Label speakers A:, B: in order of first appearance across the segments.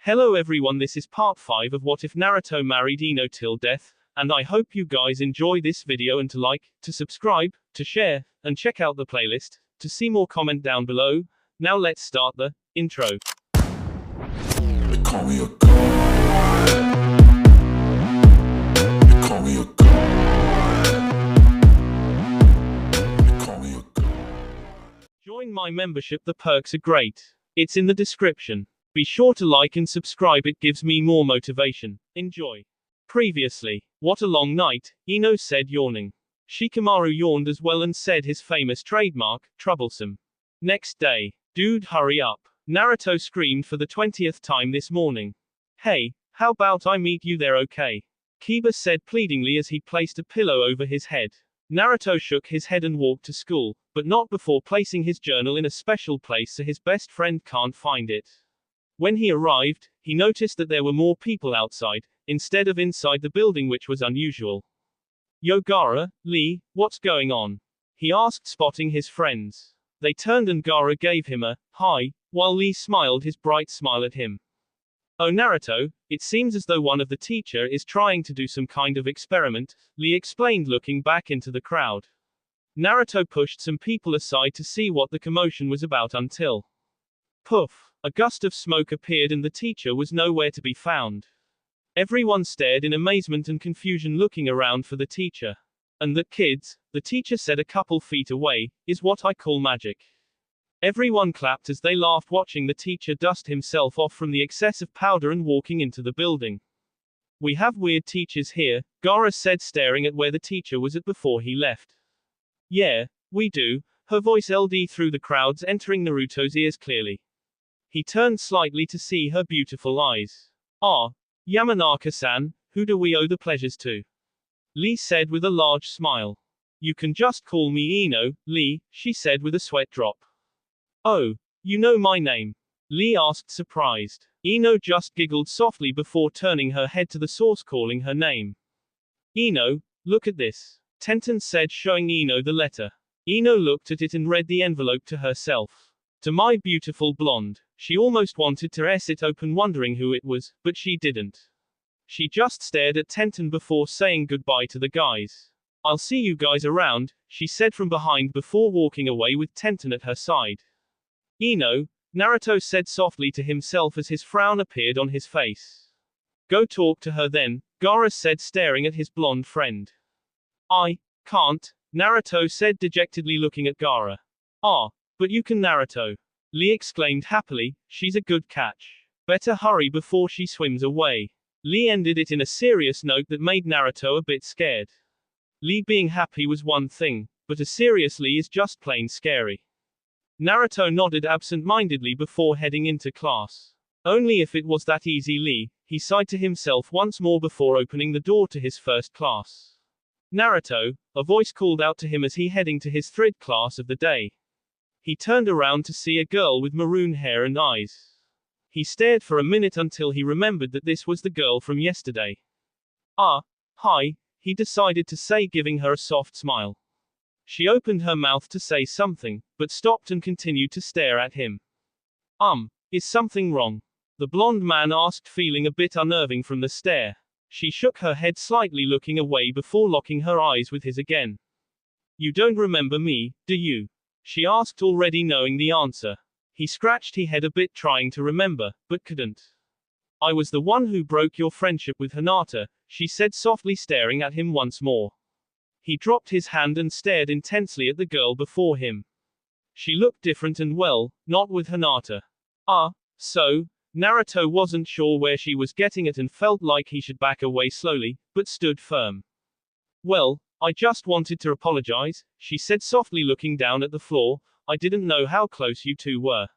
A: Hello everyone, this is part 5 of What If Naruto Married Ino Till Death, and I hope you guys enjoy this video and to like, to subscribe, to share, and check out the playlist, to see more comment down below. Now let's start the intro.
B: They call me a god. They call me a god. They call me a god.
A: Join my membership, the perks are great. It's in the description. Be sure to like and subscribe, it gives me more motivation. Enjoy. Previously. What a long night, Ino said, yawning. Shikamaru yawned as well and said his famous trademark, troublesome. Next day. Dude, hurry up. Naruto screamed for the 20th time this morning. Hey, how about I meet you there, okay? Kiba said pleadingly as he placed a pillow over his head. Naruto shook his head and walked to school, but not before placing his journal in a special place so his best friend can't find it. When he arrived, he noticed that there were more people outside, instead of inside the building, which was unusual. Yo Gaara, Lee, what's going on? He asked, spotting his friends. They turned and Gaara gave him a hi, while Lee smiled his bright smile at him. Oh Naruto, it seems as though one of the teacher is trying to do some kind of experiment, Lee explained, looking back into the crowd. Naruto pushed some people aside to see what the commotion was about until poof! A gust of smoke appeared and the teacher was nowhere to be found. Everyone stared in amazement and confusion, looking around for the teacher. And that, kids, the teacher said a couple feet away, is what I call magic. Everyone clapped as they laughed, watching the teacher dust himself off from the excess of powder and walking into the building. We have weird teachers here, Gaara said, staring at where the teacher was at before he left. Yeah, we do, her voice LD through the crowds, entering Naruto's ears clearly. He turned slightly to see her beautiful eyes. Ah, Yamanaka-san, who do we owe the pleasures to? Lee said with a large smile. You can just call me Ino, Lee, she said with a sweat drop. Oh, you know my name? Lee asked, surprised. Ino just giggled softly before turning her head to the source, calling her name. Ino, look at this, Tenten said, showing Ino the letter. Ino looked at it and read the envelope to herself. To my beautiful blonde. She almost wanted to s it open, wondering who it was, but she didn't. She just stared at Tenten before saying goodbye to the guys. I'll see you guys around, she said from behind before walking away with Tenten at her side. Ino, Naruto said softly to himself as his frown appeared on his face. Go talk to her then, Gaara said, staring at his blonde friend. I can't, Naruto said dejectedly, looking at Gaara. Ah, but you can, Naruto. Lee exclaimed happily, she's a good catch. Better hurry before she swims away. Lee ended it in a serious note that made Naruto a bit scared. Lee being happy was one thing, but a serious Lee is just plain scary. Naruto nodded absent-mindedly before heading into class. Only if it was that easy, Lee, he sighed to himself once more before opening the door to his first class. Naruto, a voice called out to him as he heading to his third class of the day. He turned around to see a girl with maroon hair and eyes. He stared for a minute until he remembered that this was the girl from yesterday. Ah, hi, he decided to say, giving her a soft smile. She opened her mouth to say something, but stopped and continued to stare at him. Is something wrong? The blonde man asked, feeling a bit unnerving from the stare. She shook her head slightly, looking away before locking her eyes with his again. You don't remember me, do you? She asked, already knowing the answer. He scratched his head a bit, trying to remember, but couldn't. I was the one who broke your friendship with Hinata, she said softly, staring at him once more. He dropped his hand and stared intensely at the girl before him. She looked different and well, not with Hinata. So, Naruto wasn't sure where she was getting at and felt like he should back away slowly, but stood firm. Well, I just wanted to apologize, she said softly, looking down at the floor. I didn't know how close you two were.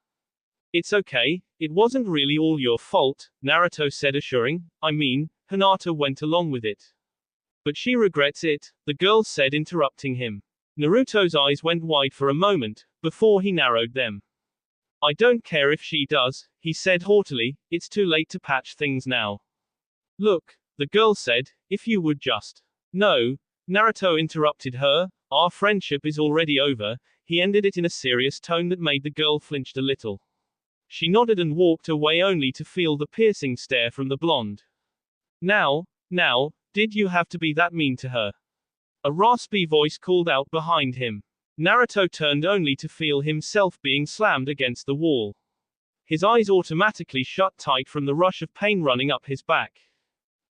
A: It's okay, it wasn't really all your fault, Naruto said, assuring. I mean, Hinata went along with it. But she regrets it, the girl said, interrupting him. Naruto's eyes went wide for a moment, before he narrowed them. I don't care if she does, he said haughtily, it's too late to patch things now. Look, the girl said, if you would just. No, Naruto interrupted her, our friendship is already over, he ended it in a serious tone that made the girl flinch a little. She nodded and walked away only to feel the piercing stare from the blonde. Now, did you have to be that mean to her? A raspy voice called out behind him. Naruto turned only to feel himself being slammed against the wall. His eyes automatically shut tight from the rush of pain running up his back.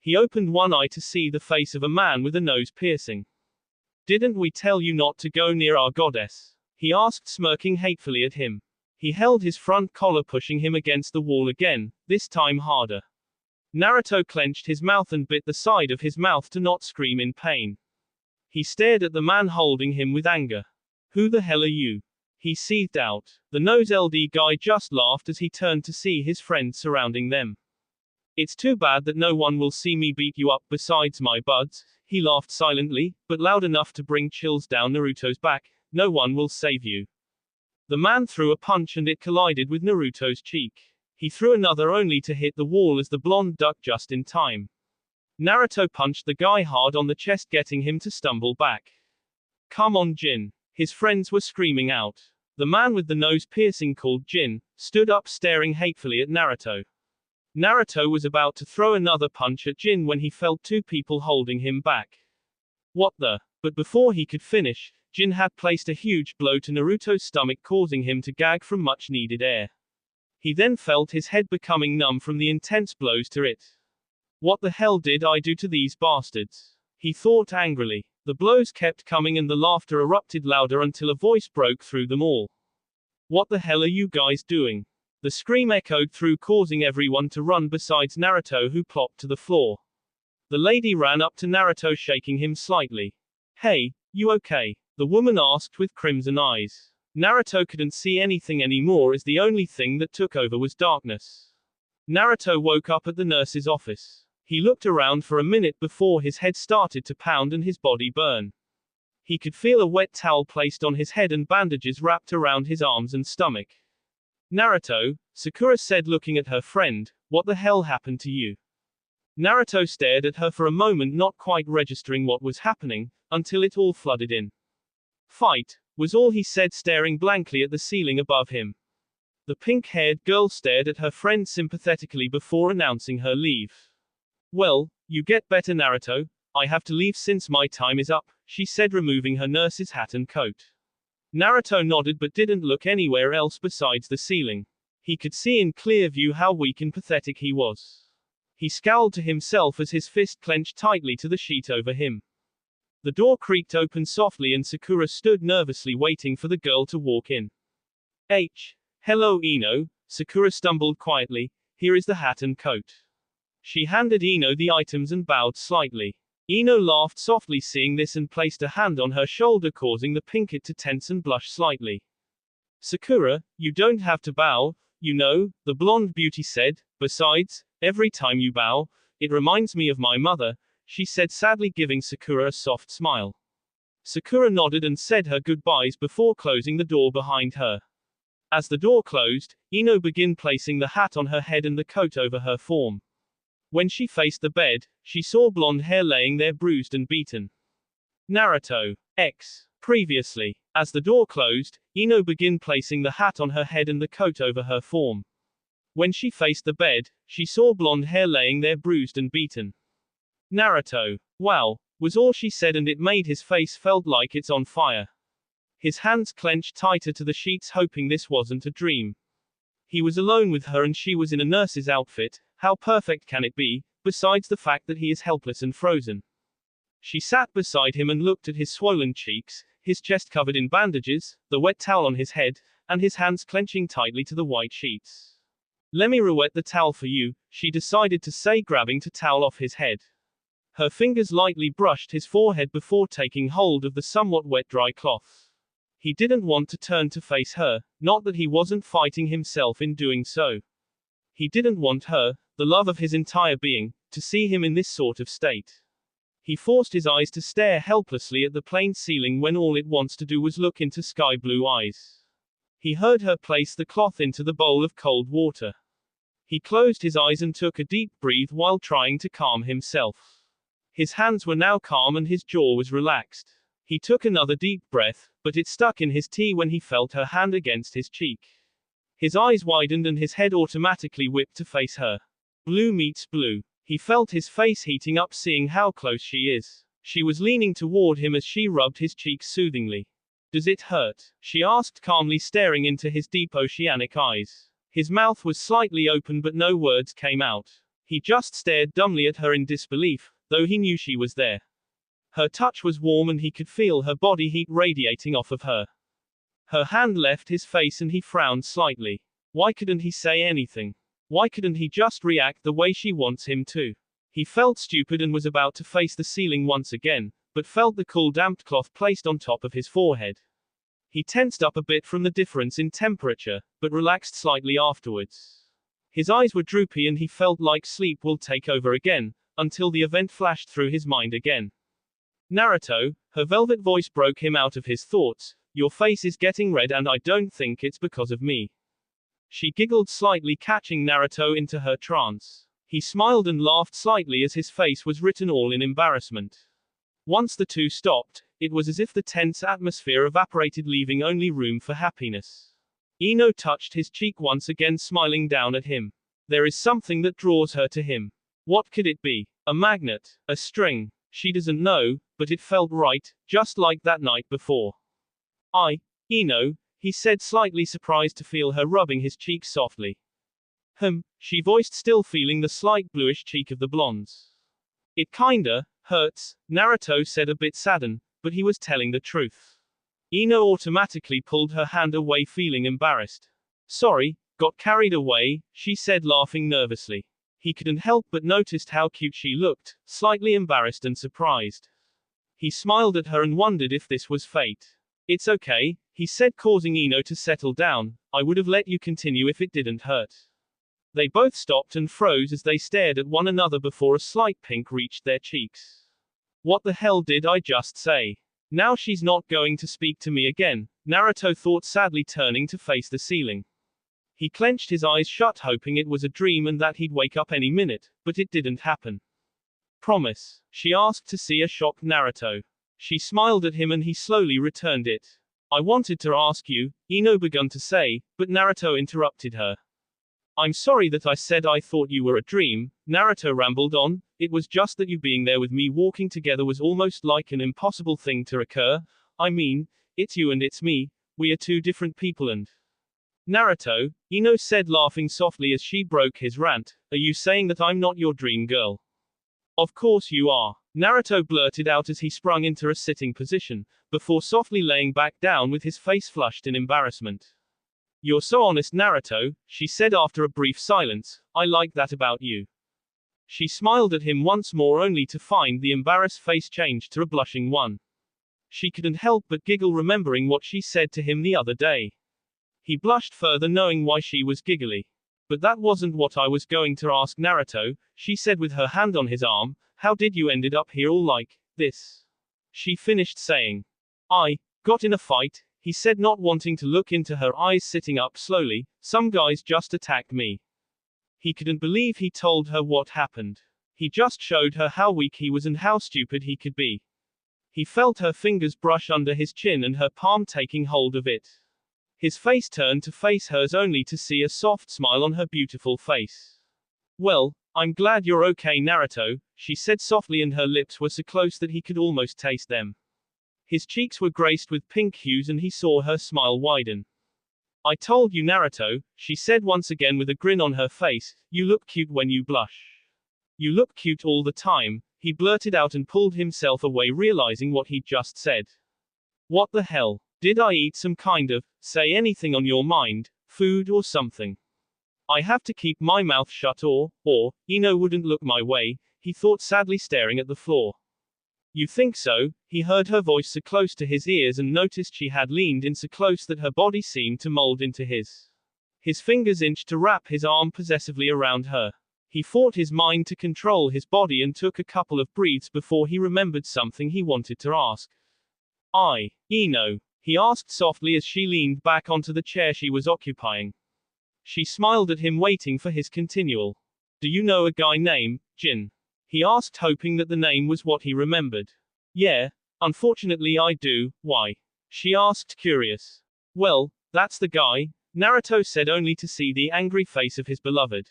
A: He opened one eye to see the face of a man with a nose piercing. Didn't we tell you not to go near our goddess? He asked, smirking hatefully at him. He held his front collar, pushing him against the wall again, this time harder. Naruto clenched his mouth and bit the side of his mouth to not scream in pain. He stared at the man holding him with anger. Who the hell are you? He seethed out. The nose LD guy just laughed as he turned to see his friends surrounding them. It's too bad that no one will see me beat you up besides my buds. He laughed silently, but loud enough to bring chills down Naruto's back. No one will save you. The man threw a punch and it collided with Naruto's cheek. He threw another only to hit the wall as the blonde ducked just in time. Naruto punched the guy hard on the chest, getting him to stumble back. Come on, Jin. His friends were screaming out. The man with the nose piercing, called Jin, stood up staring hatefully at Naruto. Naruto was about to throw another punch at Jin when he felt two people holding him back. What the? But before he could finish, Jin had placed a huge blow to Naruto's stomach, causing him to gag from much needed air. He then felt his head becoming numb from the intense blows to it. What the hell did I do to these bastards? He thought angrily. The blows kept coming and the laughter erupted louder until a voice broke through them all. What the hell are you guys doing? The scream echoed through, causing everyone to run besides Naruto, who plopped to the floor. The lady ran up to Naruto, shaking him slightly. Hey, you okay? The woman asked with crimson eyes. Naruto couldn't see anything anymore as the only thing that took over was darkness. Naruto woke up at the nurse's office. He looked around for a minute before his head started to pound and his body burn. He could feel a wet towel placed on his head and bandages wrapped around his arms and stomach. Naruto, Sakura said, looking at her friend, what the hell happened to you? Naruto stared at her for a moment, not quite registering what was happening, until it all flooded in. Fight, was all he said, staring blankly at the ceiling above him. The pink-haired girl stared at her friend sympathetically before announcing her leave. Well, you get better, Naruto. I have to leave since my time is up, she said, removing her nurse's hat and coat. Naruto nodded but didn't look anywhere else besides the ceiling. He could see in clear view how weak and pathetic he was. He scowled to himself as his fist clenched tightly to the sheet over him. The door creaked open softly and Sakura stood nervously waiting for the girl to walk in. Hello, Ino, Sakura stumbled quietly. Here is the hat and coat. She handed Ino the items and bowed slightly. Ino laughed softly seeing this and placed a hand on her shoulder, causing the pinkette to tense and blush slightly. Sakura, you don't have to bow, you know, the blonde beauty said. Besides, every time you bow, it reminds me of my mother, she said sadly, giving Sakura a soft smile. Sakura nodded and said her goodbyes before closing the door behind her. As the door closed, Ino began placing the hat on her head and the coat over her form. When she faced the bed, she saw blonde hair laying there bruised and beaten. Naruto. Previously. As the door closed, Ino began placing the hat on her head and the coat over her form. When she faced the bed, she saw blonde hair laying there bruised and beaten. Naruto. Wow, was all she said, and it made his face felt like it's on fire. His hands clenched tighter to the sheets, hoping this wasn't a dream. He was alone with her and she was in a nurse's outfit. How perfect can it be, besides the fact that he is helpless and frozen? She sat beside him and looked at his swollen cheeks, his chest covered in bandages, the wet towel on his head, and his hands clenching tightly to the white sheets. Let me re-wet the towel for you, she decided to say, grabbing the towel off his head. Her fingers lightly brushed his forehead before taking hold of the somewhat wet dry cloth. He didn't want to turn to face her, not that he wasn't fighting himself in doing so. He didn't want her, the love of his entire being, to see him in this sort of state. He forced his eyes to stare helplessly at the plain ceiling when all it wants to do was look into sky blue eyes. He heard her place the cloth into the bowl of cold water. He closed his eyes and took a deep breath while trying to calm himself. His hands were now calm and his jaw was relaxed. He took another deep breath, but it stuck in his tea when he felt her hand against his cheek. His eyes widened and his head automatically whipped to face her. Blue meets blue. He felt his face heating up seeing how close she is. She was leaning toward him as she rubbed his cheeks soothingly. Does it hurt? She asked calmly, staring into his deep oceanic eyes. His mouth was slightly open but no words came out. He just stared dumbly at her in disbelief, though he knew she was there. Her touch was warm and he could feel her body heat radiating off of her. Her hand left his face and he frowned slightly. Why couldn't he say anything? Why couldn't he just react the way she wants him to? He felt stupid and was about to face the ceiling once again, but felt the cool damp cloth placed on top of his forehead. He tensed up a bit from the difference in temperature, but relaxed slightly afterwards. His eyes were droopy and he felt like sleep will take over again, until the event flashed through his mind again. Naruto, her velvet voice broke him out of his thoughts, your face is getting red and I don't think it's because of me. She giggled slightly, catching Naruto into her trance. He smiled and laughed slightly as his face was written all in embarrassment. Once the two stopped, it was as if the tense atmosphere evaporated, leaving only room for happiness. Ino touched his cheek once again, smiling down at him. There is something that draws her to him. What could it be? A magnet? A string? She doesn't know, but it felt right, just like that night before. Ino, he said, slightly surprised to feel her rubbing his cheek softly. She voiced, still feeling the slight bluish cheek of the blonde's. It kinda hurts, Naruto said, a bit saddened, but he was telling the truth. Ino automatically pulled her hand away, feeling embarrassed. Sorry, got carried away, she said, laughing nervously. He couldn't help but noticed how cute she looked, slightly embarrassed and surprised. He smiled at her and wondered if this was fate. It's okay, he said, causing Ino to settle down. I would have let you continue if it didn't hurt. They both stopped and froze as they stared at one another before a slight pink reached their cheeks. What the hell did I just say? Now she's not going to speak to me again, Naruto thought, sadly turning to face the ceiling. He clenched his eyes shut, hoping it was a dream and that he'd wake up any minute, but it didn't happen. Promise? She asked to see a shocked Naruto. She smiled at him and he slowly returned it. I wanted to ask you, Ino began to say, but Naruto interrupted her. I'm sorry that I said I thought you were a dream, Naruto rambled on. It was just that you being there with me walking together was almost like an impossible thing to occur. I mean, it's you and it's me, we are two different people and… Naruto, Ino said, laughing softly as she broke his rant, are you saying that I'm not your dream girl? Of course you are, Naruto blurted out as he sprung into a sitting position, before softly laying back down with his face flushed in embarrassment. You're so honest, Naruto, she said after a brief silence, I like that about you. She smiled at him once more, only to find the embarrassed face change to a blushing one. She couldn't help but giggle, remembering what she said to him the other day. He blushed further, knowing why she was giggly. But that wasn't what I was going to ask, Naruto, she said with her hand on his arm. How did you ended up here all like this? She finished saying. I got in a fight, he said, not wanting to look into her eyes, sitting up slowly. Some guys just attacked me. He couldn't believe he told her what happened. He just showed her how weak he was and how stupid he could be. He felt her fingers brush under his chin and her palm taking hold of it. His face turned to face hers, only to see a soft smile on her beautiful face. Well, I'm glad you're okay, Naruto, she said softly, and her lips were so close that he could almost taste them. His cheeks were graced with pink hues and he saw her smile widen. I told you, Naruto, she said once again with a grin on her face, you look cute when you blush. You look cute all the time, he blurted out and pulled himself away, realizing what he'd just said. What the hell? Did I eat some kind of, say anything on your mind, food or something? I have to keep my mouth shut or, Ino wouldn't look my way, he thought sadly, staring at the floor. You think so? He heard her voice so close to his ears and noticed she had leaned in so close that her body seemed to mold into his. His fingers inched to wrap his arm possessively around her. He fought his mind to control his body and took a couple of breaths before he remembered something he wanted to ask. Ino? He asked softly as she leaned back onto the chair she was occupying. She smiled at him, waiting for his continual. Do you know a guy named Jin? He asked, hoping that the name was what he remembered. Yeah, unfortunately I do. Why? She asked, curious. Well, that's the guy, Naruto said, only to see the angry face of his beloved.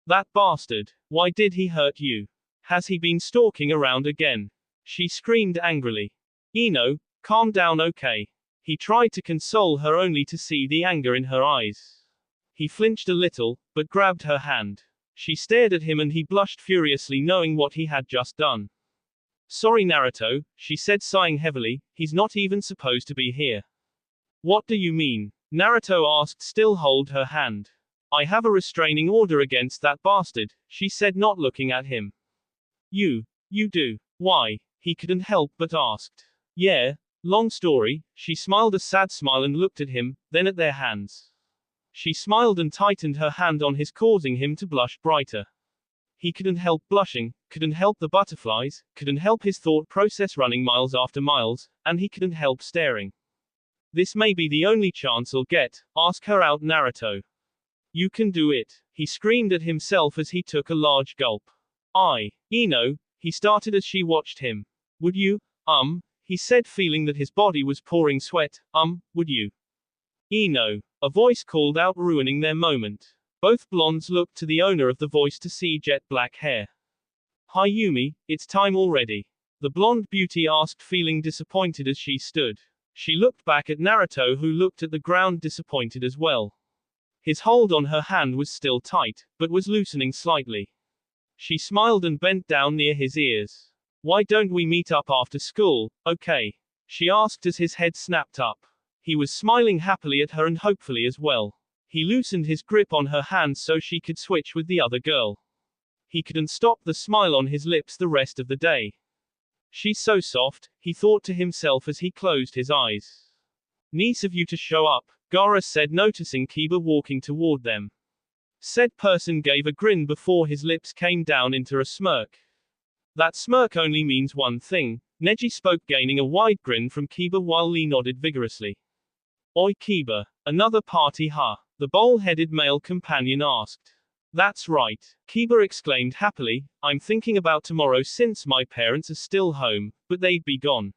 A: That bastard. Why did he hurt you? Has he been stalking around again? She screamed angrily. Ino, calm down, okay? He tried to console her, only to see the anger in her eyes. He flinched a little, but grabbed her hand. She stared at him and he blushed furiously, knowing what he had just done. Sorry, Naruto, she said, sighing heavily, he's not even supposed to be here. What do you mean? Naruto asked, still hold her hand. I have a restraining order against that bastard, she said, not looking at him. You do. Why? He couldn't help but asked. Yeah, long story. She smiled a sad smile and looked at him, then at their hands. She smiled and tightened her hand on his, causing him to blush brighter. He couldn't help blushing, couldn't help the butterflies, couldn't help his thought process running miles after miles, and he couldn't help staring. This may be the only chance I'll get. Ask her out, Naruto. You can do it, he screamed at himself as he took a large gulp. Ino, he started as she watched him. Would you, he said, feeling that his body was pouring sweat, would you? Ino, a voice called out, ruining their moment. Both blondes looked to the owner of the voice to see jet black hair. Hi Yumi, it's time already. The blonde beauty asked, feeling disappointed as she stood. She looked back at Naruto, who looked at the ground disappointed as well. His hold on her hand was still tight, but was loosening slightly. She smiled and bent down near his ears. Why don't we meet up after school, okay? She asked as his head snapped up. He was smiling happily at her and hopefully as well. He loosened his grip on her hand so she could switch with the other girl. He couldn't stop the smile on his lips the rest of the day. She's so soft, he thought to himself as he closed his eyes. Nice of you to show up, Gaara said, noticing Kiba walking toward them. Said person gave a grin before his lips came down into a smirk. That smirk only means one thing, Neji spoke, gaining a wide grin from Kiba while Lee nodded vigorously. Oi Kiba, another party huh? The bowl-headed male companion asked. That's right, Kiba exclaimed happily, I'm thinking about tomorrow since my parents are still home, but they'd be gone.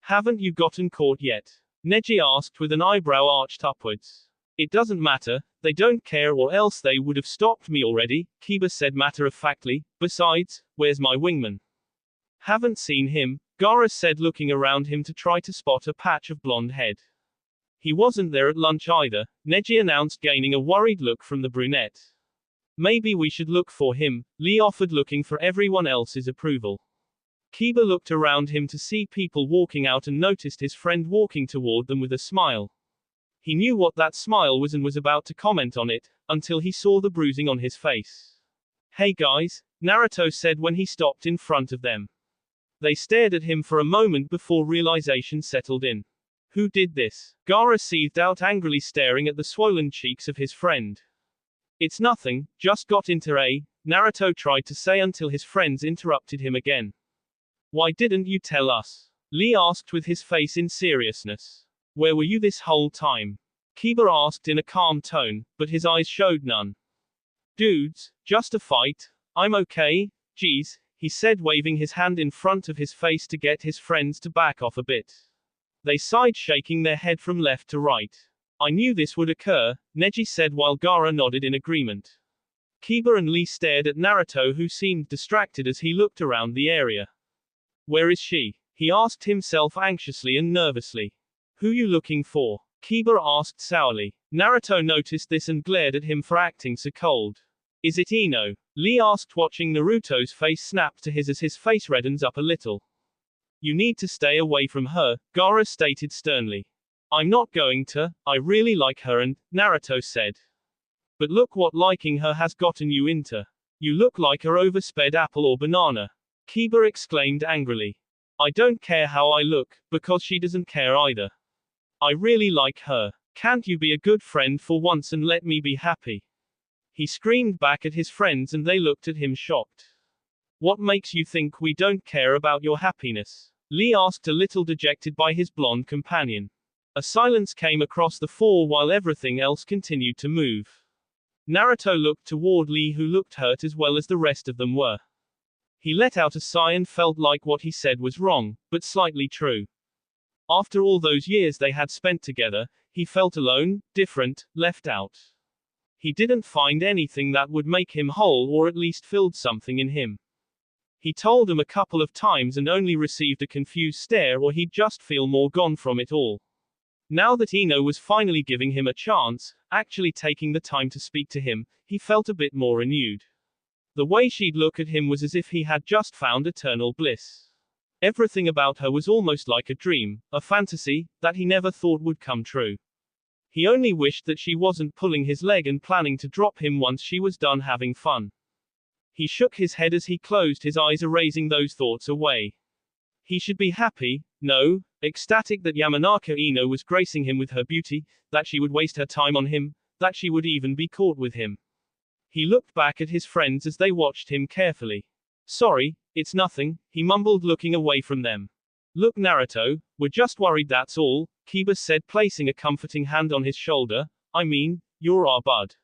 A: Haven't you gotten caught yet? Neji asked with an eyebrow arched upwards. It doesn't matter, they don't care, or else they would have stopped me already, Kiba said matter-of-factly. Besides, where's my wingman? Haven't seen him, Gaara said, looking around him to try to spot a patch of blonde head. He wasn't there at lunch either, Neji announced, gaining a worried look from the brunette. Maybe we should look for him, Lee offered, looking for everyone else's approval. Kiba looked around him to see people walking out and noticed his friend walking toward them with a smile. He knew what that smile was and was about to comment on it, until he saw the bruising on his face. Hey guys, Naruto said when he stopped in front of them. They stared at him for a moment before realization settled in. Who did this? Gaara seethed out angrily, staring at the swollen cheeks of his friend. It's nothing, just got into a, Naruto tried to say until his friends interrupted him again. Why didn't you tell us? Lee asked with his face in seriousness. Where were you this whole time? Kiba asked in a calm tone, but his eyes showed none. Dudes, just a fight. I'm okay, geez, he said, waving his hand in front of his face to get his friends to back off a bit. They sighed, shaking their head from left to right. I knew this would occur, Neji said while Gaara nodded in agreement. Kiba and Lee stared at Naruto, who seemed distracted as he looked around the area. Where is she? He asked himself anxiously and nervously. Who you looking for? Kiba asked sourly. Naruto noticed this and glared at him for acting so cold. Is it Ino? Lee asked, watching Naruto's face snap to his as his face reddens up a little. You need to stay away from her, Gaara stated sternly. I'm not going to, I really like her and, Naruto said. But look what liking her has gotten you into. You look like a oversped apple or banana. Kiba exclaimed angrily. I don't care how I look, because she doesn't care either. I really like her. Can't you be a good friend for once and let me be happy? He screamed back at his friends and they looked at him shocked. What makes you think we don't care about your happiness? Lee asked, a little dejected by his blonde companion. A silence came across the four while everything else continued to move. Naruto looked toward Lee, who looked hurt as well as the rest of them were. He let out a sigh and felt like what he said was wrong, but slightly true. After all those years they had spent together, he felt alone, different, left out. He didn't find anything that would make him whole or at least filled something in him. He told him a couple of times and only received a confused stare, or he'd just feel more gone from it all. Now that Ino was finally giving him a chance, actually taking the time to speak to him, he felt a bit more renewed. The way she'd look at him was as if he had just found eternal bliss. Everything about her was almost like a dream, a fantasy, that he never thought would come true. He only wished that she wasn't pulling his leg and planning to drop him once she was done having fun. He shook his head as he closed his eyes, erasing those thoughts away. He should be happy, no, ecstatic that Yamanaka Ino was gracing him with her beauty, that she would waste her time on him, that she would even be caught with him. He looked back at his friends as they watched him carefully. Sorry, it's nothing, he mumbled, looking away from them. Look, Naruto, we're just worried, that's all, Kiba said, placing a comforting hand on his shoulder. I mean, you're our bud.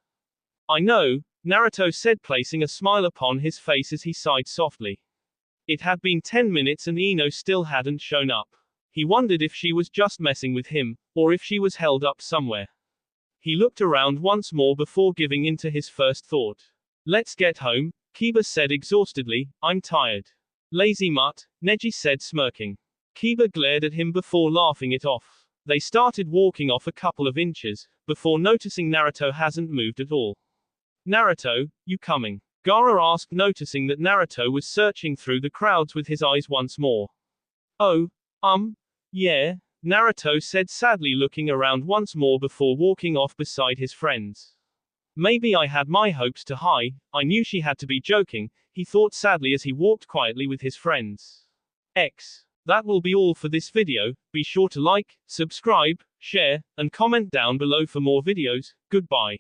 A: I know, Naruto said, placing a smile upon his face as he sighed softly. It had been 10 minutes and Ino still hadn't shown up. He wondered if she was just messing with him, or if she was held up somewhere. He looked around once more before giving in to his first thought. Let's get home, Kiba said exhaustedly. I'm tired. Lazy mutt, Neji said, smirking. Kiba glared at him before laughing it off. They started walking off a couple of inches, before noticing Naruto hasn't moved at all. Naruto, you coming? Gaara asked, noticing that Naruto was searching through the crowds with his eyes once more. Oh, yeah, Naruto said sadly, looking around once more before walking off beside his friends. Maybe I had my hopes too high, I knew she had to be joking, he thought sadly as he walked quietly with his friends. That will be all for this video. Be sure to like, subscribe, share, and comment down below for more videos. Goodbye.